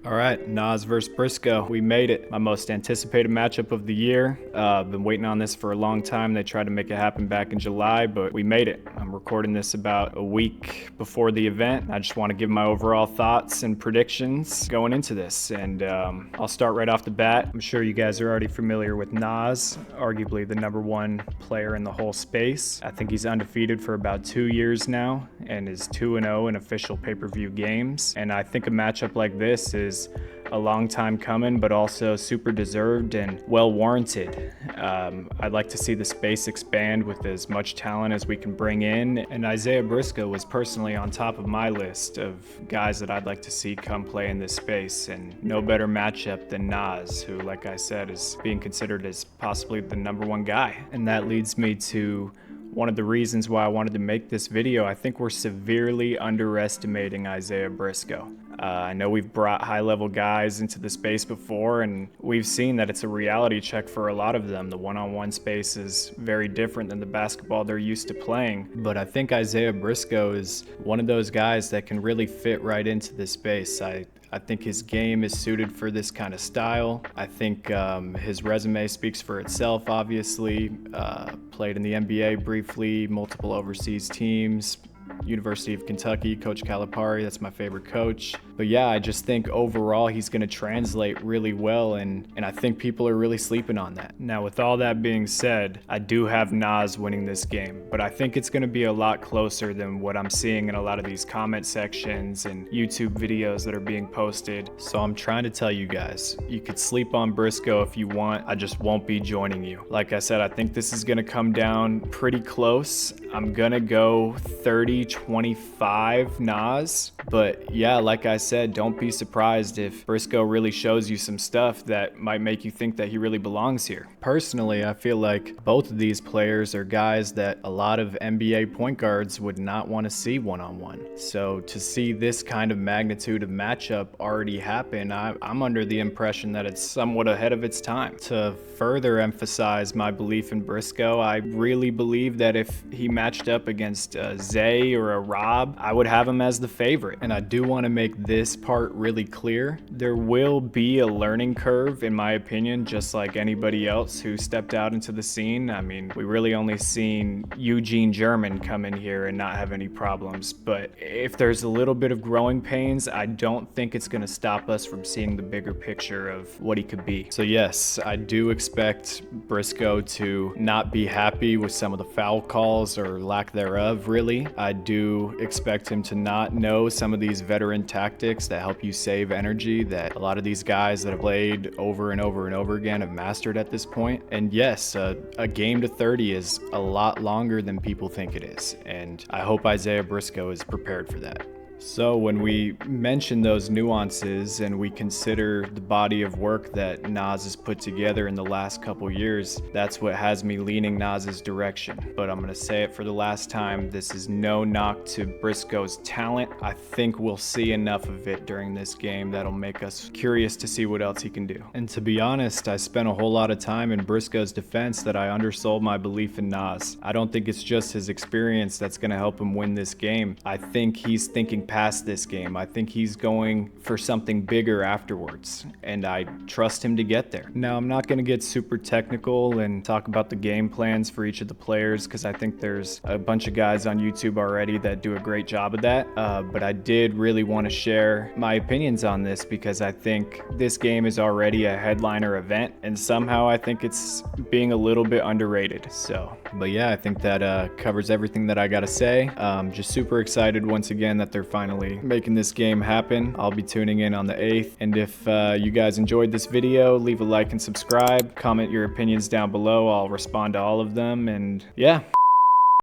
All right, Nas versus Briscoe. We made it. My most anticipated matchup of the year. Been waiting on this for a long time. They tried to make it happen back in July, but we made it. I'm recording this about a week before the event. I just want to give my overall thoughts and predictions going into this. And I'll start right off the bat. I'm sure you guys are already familiar with Nas, arguably the #1 player in the whole space. I think he's undefeated for about 2 years now and is 2-0 in official pay-per-view games. And I think a matchup like this is a long time coming, but also super deserved and well warranted. I'd like to see the space expand with as much talent as we can bring in, and Isaiah Briscoe was personally on top of my list of guys that I'd like to see come play in this space, and no better matchup than Nas, who, like I said, is being considered as possibly the #1 guy. And that leads me to one of the reasons why I wanted to make this video. I think we're severely underestimating Isaiah Briscoe. I know we've brought high-level guys into the space before, and we've seen that it's a reality check for a lot of them. The one-on-one space is very different than the basketball they're used to playing. But I think Isaiah Briscoe is one of those guys that can really fit right into this space. I think his game is suited for this kind of style. I think his resume speaks for itself, obviously. Played in the NBA briefly, multiple overseas teams, University of Kentucky, Coach Calipari, that's my favorite coach. But yeah, I just think overall he's going to translate really well, and I think people are really sleeping on that. Now, with all that being said, I do have Nas winning this game, but I think it's going to be a lot closer than what I'm seeing in a lot of these comment sections and YouTube videos that are being posted. So I'm trying to tell you guys, you could sleep on Briscoe if you want, I just won't be joining you. Like I said, I think this is going to come down pretty close. I'm going to go 30-25 Nas, but yeah, like I said, don't be surprised if Briscoe really shows you some stuff that might make you think that he really belongs here. Personally, I feel like both of these players are guys that a lot of NBA point guards would not want to see one-on-one. So to see this kind of magnitude of matchup already happen, I'm under the impression that it's somewhat ahead of its time. To further emphasize my belief in Briscoe, I really believe that if he matched up against Zay or a Rob, I would have him as the favorite. And I do want to make this part really clear. There will be a learning curve, in my opinion, just like anybody else who stepped out into the scene. I mean, we really only seen Eugene German come in here and not have any problems. But if there's a little bit of growing pains, I don't think it's going to stop us from seeing the bigger picture of what he could be. So yes, I do expect Briscoe to not be happy with some of the foul calls or lack thereof, really. I do expect him to not know some of these veteran tactics that help you save energy that a lot of these guys that have played over and over and over again have mastered at this point. And yes, a game to 30 is a lot longer than people think it is, and I hope Isaiah Briscoe is prepared for that. So when we mention those nuances and we consider the body of work that Nas has put together in the last couple years, that's what has me leaning Nas's direction. But I'm going to say it for the last time, this is no knock to Briscoe's talent. I think we'll see enough of it during this game that'll make us curious to see what else he can do. And to be honest, I spent a whole lot of time in Briscoe's defense that I undersold my belief in Nas. I don't think it's just his experience that's going to help him win this game. I think he's thinking past this game. I think he's going for something bigger afterwards, and I trust him to get there. Now, I'm not going to get super technical and talk about the game plans for each of the players, because I think there's a bunch of guys on YouTube already that do a great job of that, but I did really want to share my opinions on this because I think this game is already a headliner event, and somehow I think it's being a little bit underrated. But yeah, I think that covers everything that I gotta say. Just super excited once again that they're finally making this game happen. I'll be tuning in on the 8th. And if you guys enjoyed this video, leave a like and subscribe. Comment your opinions down below. I'll respond to all of them. And yeah.